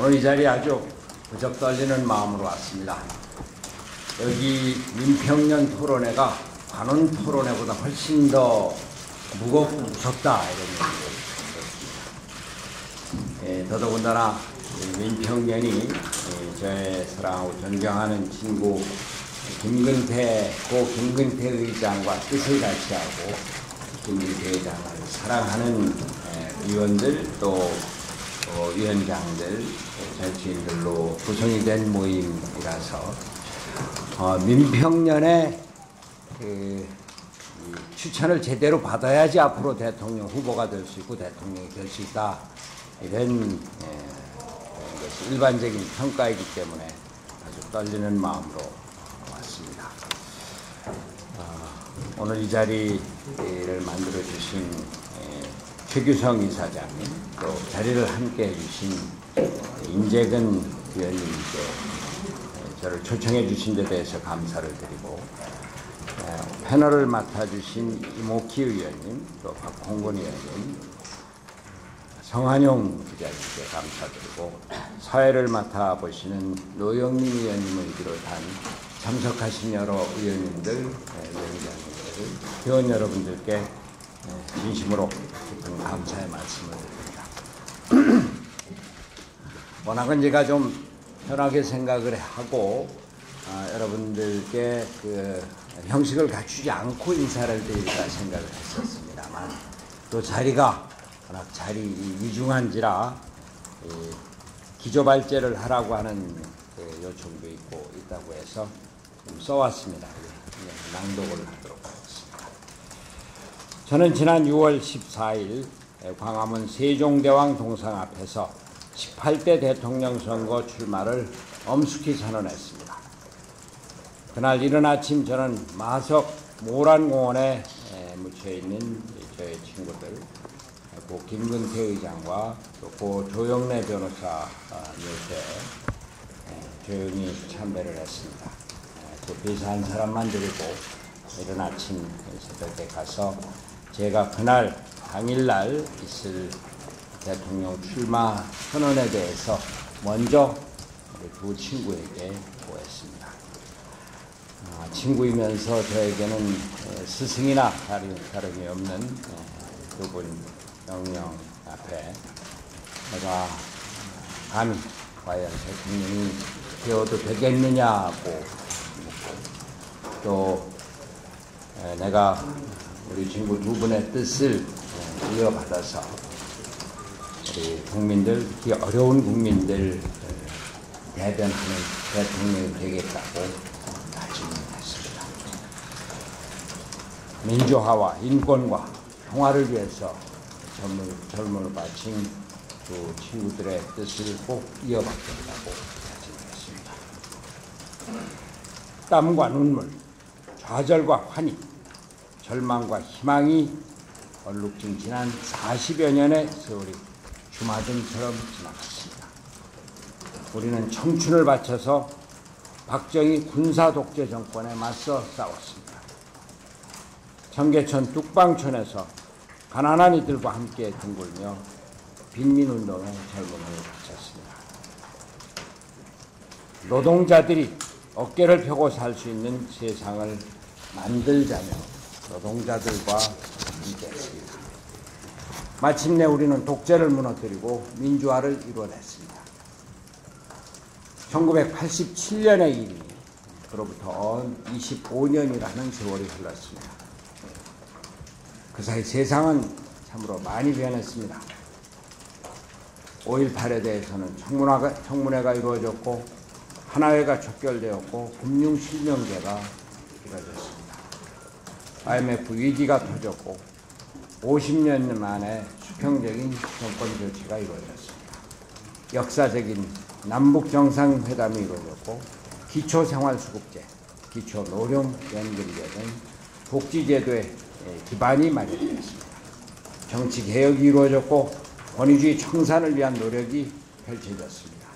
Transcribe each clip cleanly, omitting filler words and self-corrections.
오늘 이 자리에 아주 부적 떨리는 마음으로 왔습니다. 여기 민평년 토론회가 관훈 토론회보다 훨씬 더 무겁고 무섭다 이런 얘기를 들었습니다. 더더군다나 민평년이 저의 사랑하고 존경하는 친구 고 김근태 의장과 뜻을 같이 하고 김근태 의장을 사랑하는 위원들 또 위원장들, 정치인들로 구성이 된 모임이라서 민평년에 추천을 제대로 받아야지 앞으로 대통령 후보가 될 수 있고 대통령이 될 수 있다 이런 것이 일반적인 평가이기 때문에 아주 떨리는 마음으로 왔습니다. 오늘 이 자리를 만들어 주신 최규성 이사장님, 또 자리를 함께 해주신 임재근 위원님께 저를 초청해 주신 데 대해서 감사를 드리고, 패널을 맡아주신 이모키 의원님, 또 박홍근 의원님, 성한용 기자님께 감사드리고, 사회를 맡아보시는 노영민 의원님을 비롯한 참석하신 여러 의원님들, 위원장님들, 회원 여러분들께 진심으로 깊은 감사의 말씀을 드립니다. 워낙은 제가 좀 편하게 생각을 하고 여러분들께 그 형식을 갖추지 않고 인사를 드릴까 생각을 했었습니다만 또 자리가 워낙 위중한지라 기조발제를 하라고 하는 요청도 있다고 해서 좀 써왔습니다. 낭독을 하도록 하겠습니다. 저는 지난 6월 14일 광화문 세종대왕 동상 앞에서 18대 대통령 선거 출마를 엄숙히 선언했습니다. 그날 이른 아침 저는 마석 모란공원에 묻혀 있는 저의 친구들, 고 김근태 의장과 고 조영래 변호사 묘소에 조용히 참배를 했습니다. 그 배사한 사람만 드리고 이른 아침 새벽에 가서 제가 그날 당일날 있을 대통령 출마 선언에 대해서 먼저 두 친구에게 보였습니다. 친구이면서 저에게는 스승이나 다름이 없는 두 분 영령 앞에 내가 감히 과연 대통령이 되어도 되겠느냐고 묻고 또 내가 우리 친구 두 분의 뜻을 이어받아서 우리 국민들, 특히 어려운 국민들 대변하는 대통령이 되겠다고 다짐했습니다. 민주화와 인권과 평화를 위해서 젊음을 바친 두 친구들의 뜻을 꼭 이어받겠다고 다짐했습니다. 땀과 눈물, 좌절과 환희, 절망과 희망이 얼룩진 지난 40여 년의 세월이 주마등처럼 지나갔습니다. 우리는 청춘을 바쳐서 박정희 군사 독재 정권에 맞서 싸웠습니다. 청계천 뚝방촌에서 가난한 이들과 함께 둥글며 빈민운동에 젊음을 바쳤습니다. 노동자들이 어깨를 펴고 살 수 있는 세상을 만들자며 노동자들과 함께했습니다. 마침내 우리는 독재를 무너뜨리고 민주화를 이뤄냈습니다. 1987년의 일이 그로부터 25년이라는 세월이 흘렀습니다. 그 사이 세상은 참으로 많이 변했습니다. 5.18에 대해서는 청문회가 이루어졌고 하나회가 촉결되었고 금융실명제가 이루어졌습니다. IMF 위기가 터졌고 50년 만에 수평적인 정권 교체가 이루어졌습니다. 역사적인 남북 정상회담이 이루어졌고 기초생활수급제, 기초노령연금제 등 복지제도의 기반이 마련되었습니다. 정치개혁이 이루어졌고 권위주의 청산을 위한 노력이 펼쳐졌습니다.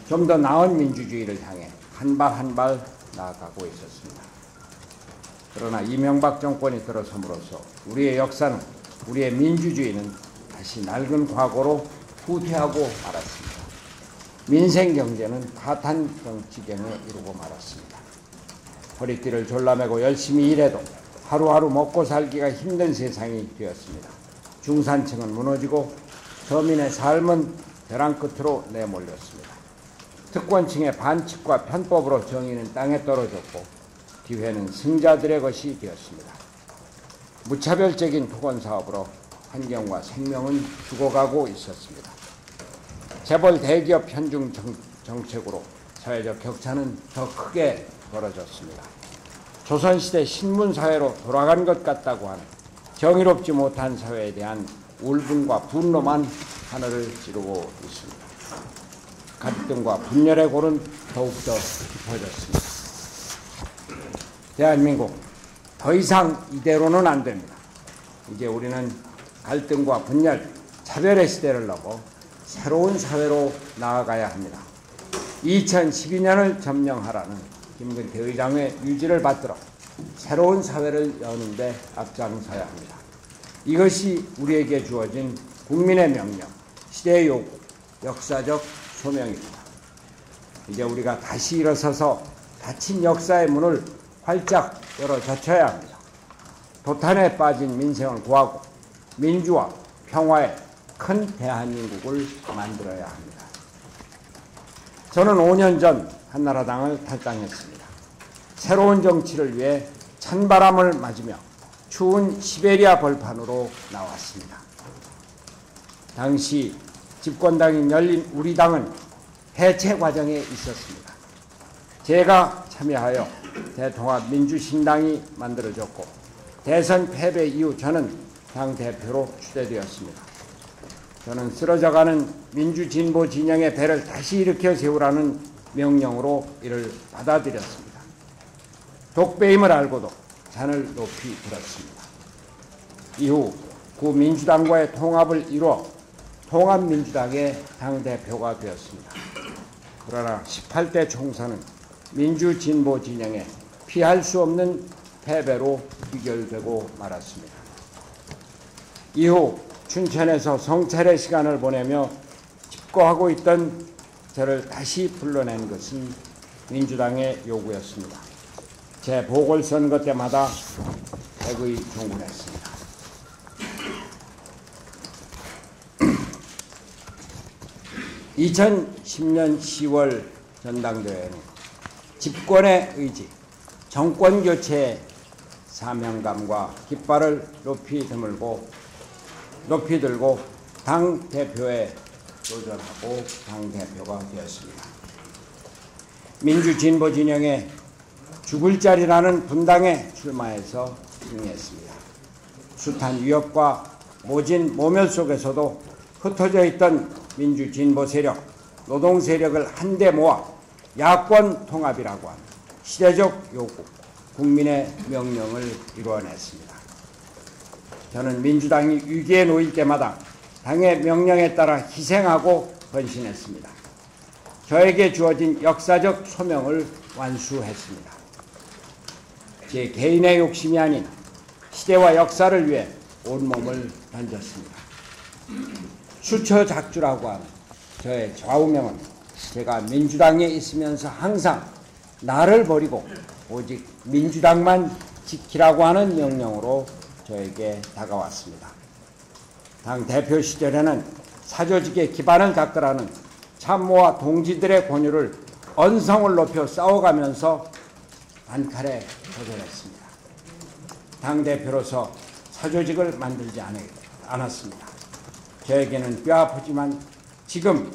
좀 더 나은 민주주의를 향해 한 발 한 발 나아가고 있었습니다. 그러나 이명박 정권이 들어섬으로써 우리의 역사는, 우리의 민주주의는 다시 낡은 과거로 후퇴하고 말았습니다. 민생 경제는 파탄성 지경에 이르고 말았습니다. 허리띠를 졸라매고 열심히 일해도 하루하루 먹고 살기가 힘든 세상이 되었습니다. 중산층은 무너지고 서민의 삶은 벼랑 끝으로 내몰렸습니다. 특권층의 반칙과 편법으로 정의는 땅에 떨어졌고 기회는 승자들의 것이 되었습니다. 무차별적인 토건사업으로 환경과 생명은 죽어가고 있었습니다. 재벌 대기업 편중 정책으로 사회적 격차는 더 크게 벌어졌습니다. 조선시대 신문사회로 돌아간 것 같다고 하는 정의롭지 못한 사회에 대한 울분과 분노만 하늘을 찌르고 있습니다. 갈등과 분열의 골은 더욱더 깊어졌습니다. 대한민국 더 이상 이대로는 안 됩니다. 이제 우리는 갈등과 분열, 차별의 시대를 넘어 새로운 사회로 나아가야 합니다. 2012년을 점령하라는 김근태 의장의 유지를 받들어 새로운 사회를 여는 데 앞장서야 합니다. 이것이 우리에게 주어진 국민의 명령, 시대의 요구, 역사적 소명입니다. 이제 우리가 다시 일어서서 닫힌 역사의 문을 활짝 열어 젖혀야 합니다. 도탄에 빠진 민생을 구하고 민주와 평화의 큰 대한민국을 만들어야 합니다. 저는 5년 전 한나라당을 탈당했습니다. 새로운 정치를 위해 찬바람을 맞으며 추운 시베리아 벌판으로 나왔습니다. 당시 집권당인 열린 우리당은 해체 과정에 있었습니다. 제가 참여하여 대통합민주신당이 만들어졌고 대선 패배 이후 저는 당대표로 추대되었습니다. 저는 쓰러져가는 민주진보 진영의 배를 다시 일으켜 세우라는 명령으로 이를 받아들였습니다. 독배임을 알고도 잔을 높이 들었습니다. 이후 구민주당과의 통합을 이루어 통합민주당의 당대표가 되었습니다. 그러나 18대 총선은 민주진보 진영의 피할 수 없는 패배로 귀결되고 말았습니다. 이후 춘천에서 성찰의 시간을 보내며 집거하고 있던 저를 다시 불러낸 것은 민주당의 요구였습니다. 제 보궐선거 때마다 백의 종군했습니다. (2010년 10월) 전당대회는 집권의 의지, 정권교체의 사명감과 깃발을 높이 들고 당대표에 도전하고 당대표가 되었습니다. 민주진보 진영의 죽을 자리라는 분당에 출마해서 승리했습니다. 숱한 위협과 모진 모멸 속에서도 흩어져 있던 민주진보 세력, 노동 세력을 한데 모아 야권 통합이라고 하는 시대적 요구, 국민의 명령을 이루어냈습니다. 저는 민주당이 위기에 놓일 때마다 당의 명령에 따라 희생하고 헌신했습니다. 저에게 주어진 역사적 소명을 완수했습니다. 제 개인의 욕심이 아닌 시대와 역사를 위해 온몸을 던졌습니다. 수처작주라고 하는 저의 좌우명은 제가 민주당에 있으면서 항상 나를 버리고 오직 민주당만 지키라고 하는 명령으로 저에게 다가왔습니다. 당 대표 시절에는 사조직의 기반을 닦으라는 참모와 동지들의 권유를 언성을 높여 싸워가면서 단칼에 거절했습니다. 당 대표로서 사조직을 만들지 않았습니다. 저에게는 뼈아프지만 지금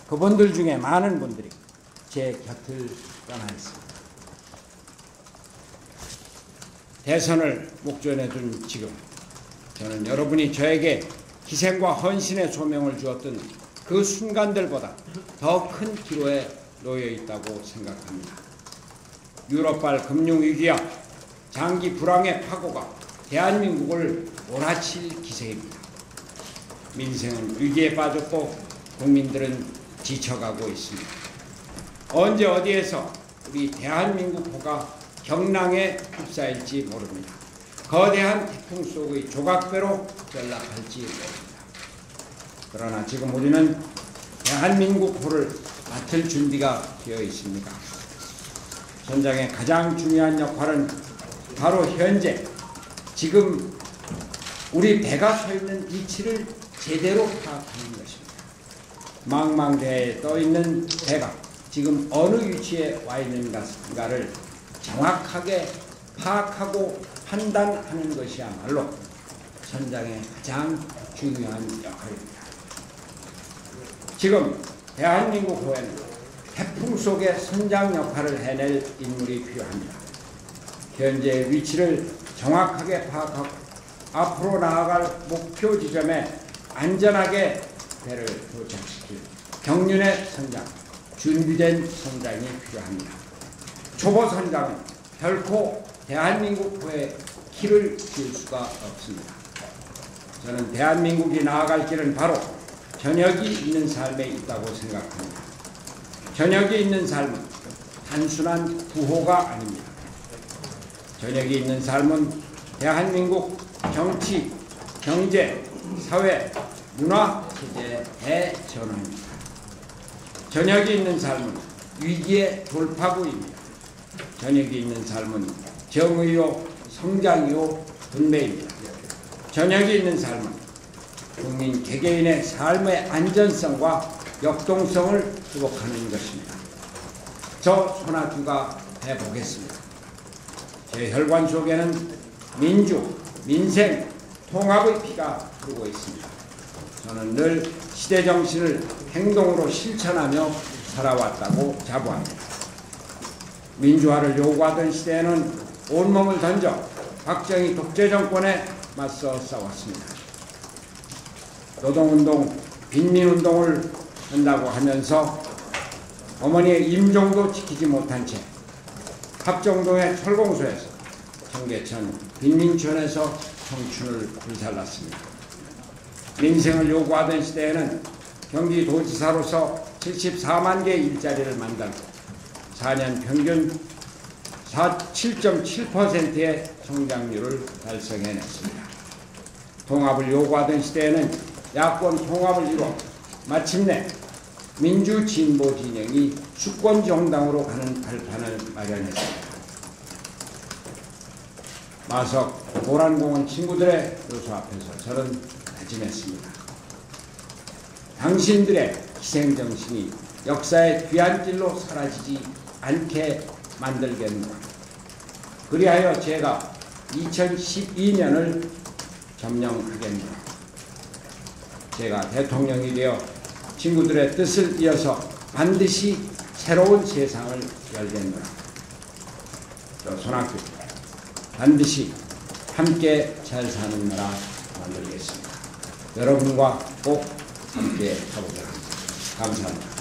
그분들 중에 많은 분들이 제 곁을 떠나 있습니다. 대선을 목전에 둔 지금 저는 여러분이 저에게 희생과 헌신의 소명을 주었던 그 순간들보다 더 큰 기로에 놓여 있다고 생각합니다. 유럽발 금융위기와 장기 불황의 파고가 대한민국을 몰아칠 기세입니다. 민생은 위기에 빠졌고 국민들은 지쳐가고 있습니다. 언제 어디에서 우리 대한민국호가 경랑에 휩싸일지 모릅니다. 거대한 태풍 속의 조각배로 전락할지 모릅니다. 그러나 지금 우리는 대한민국호를 맡을 준비가 되어 있습니까? 선장의 가장 중요한 역할은 바로 현재 지금 우리 배가 서 있는 위치를 제대로 파악하는 것입니다. 망망대해에 떠 있는 배가 지금 어느 위치에 와 있는가를 정확하게 파악하고 판단하는 것이야말로 선장의 가장 중요한 역할입니다. 지금 대한민국호에는 태풍 속의 선장 역할을 해낼 인물이 필요합니다. 현재의 위치를 정확하게 파악하고 앞으로 나아갈 목표 지점에 안전하게 배를 도착시킬 경륜의 선장, 준비된 선장이 필요합니다. 초보 선장은 결코 대한민국호에 키를 줄 수가 없습니다. 저는 대한민국이 나아갈 길은 바로 저녁이 있는 삶에 있다고 생각합니다. 저녁이 있는 삶은 단순한 부호가 아닙니다. 저녁이 있는 삶은 대한민국 정치, 경제, 사회, 문화, 체제의 대전환입니다. 저녁이 있는 삶은 위기의 돌파구입니다. 저녁이 있는 삶은 정의요, 성장이요, 분배입니다. 저녁이 있는 삶은 국민 개개인의 삶의 안전성과 역동성을 회복하는 것입니다. 저 손아규가 해보겠습니다. 제 혈관 속에는 민주, 민생, 통합의 피가 흐르고 있습니다. 저는 늘 시대정신을 행동으로 실천하며 살아왔다고 자부합니다. 민주화를 요구하던 시대에는 온몸을 던져 박정희 독재정권에 맞서 싸웠습니다. 노동운동, 빈민운동을 한다고 하면서 어머니의 임종도 지키지 못한 채 합정동의 철공소에서 청계천 빈민촌에서 청춘을 불살랐습니다. 민생을 요구하던 시대에는 경기도지사로서 74만 개의 일자리를 만들고 4년 평균 7.7%의 성장률을 달성해냈습니다. 통합을 요구하던 시대에는 야권 통합을 이뤄 마침내 민주진보 진영이 수권정당으로 가는 발판을 마련했습니다. 마석 노란공원 친구들의 교수 앞에서 저는 다짐했습니다. 당신들의 희생정신이 역사의 뒤안길로 사라지지 않게 만들겠노라. 그리하여 제가 2012년을 점령하겠노라. 제가 대통령이 되어 친구들의 뜻을 이어서 반드시 새로운 세상을 열겠노라. 저 손학규 반드시 함께 잘 사는 나라 만들겠습니다. 여러분과 꼭 함께 가보자. 감사합니다.